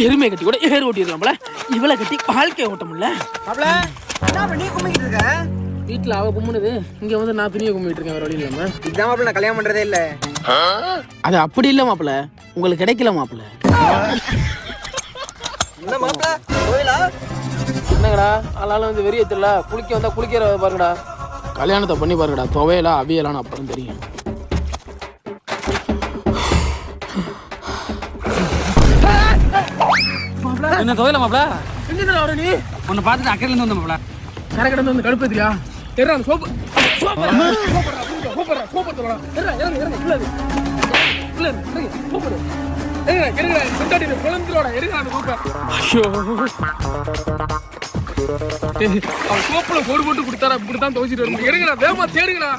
எருமை கட்டி கூட ஏர் ஓட்டிடலாம்ல, இவளை கட்டி வாழ்க்கையை ஓட்ட முடியல. நீ கும்பிட்டு இருக்க வீட்டுல அவ கும்பிடுது, இங்க வந்து நான் துணியை கும்பிட்டு இருக்கேன். வேற வழி இல்லாம இதுதான் மாப்பிள்ள நான் கல்யாணம் பண்றதே இல்ல. அது அப்படி இல்ல மாப்பிள்ள, உங்களுக்கு கிடைக்கல மாப்பிள்ள. என்ன மாப்பிள்ள கோயிலா என்னங்கடா ஆளாலும் வந்து வெறிய தெரியல, குளிக்க வந்தா குளிக்கிற பாருங்கடா. கல்யாணத்தை பண்ணி பாருங்கடா, துவையலா அவியலான்னு அப்புறம் தெரியும். என்ன துவையல மாப்பிள? எங்க வர நீ? உன்னை பார்த்துட்டு அக்கறையில இருந்து வந்த மாப்பிள. கரை கடந்து வந்து கடுப்பேத்தியா? தெரியல அந்த சோப்பு போடு போட்டு கொடுத்தாரா, இப்படித்தான் துவைச்சிட்டு வரணும். வேகமா தேடுங்கடா.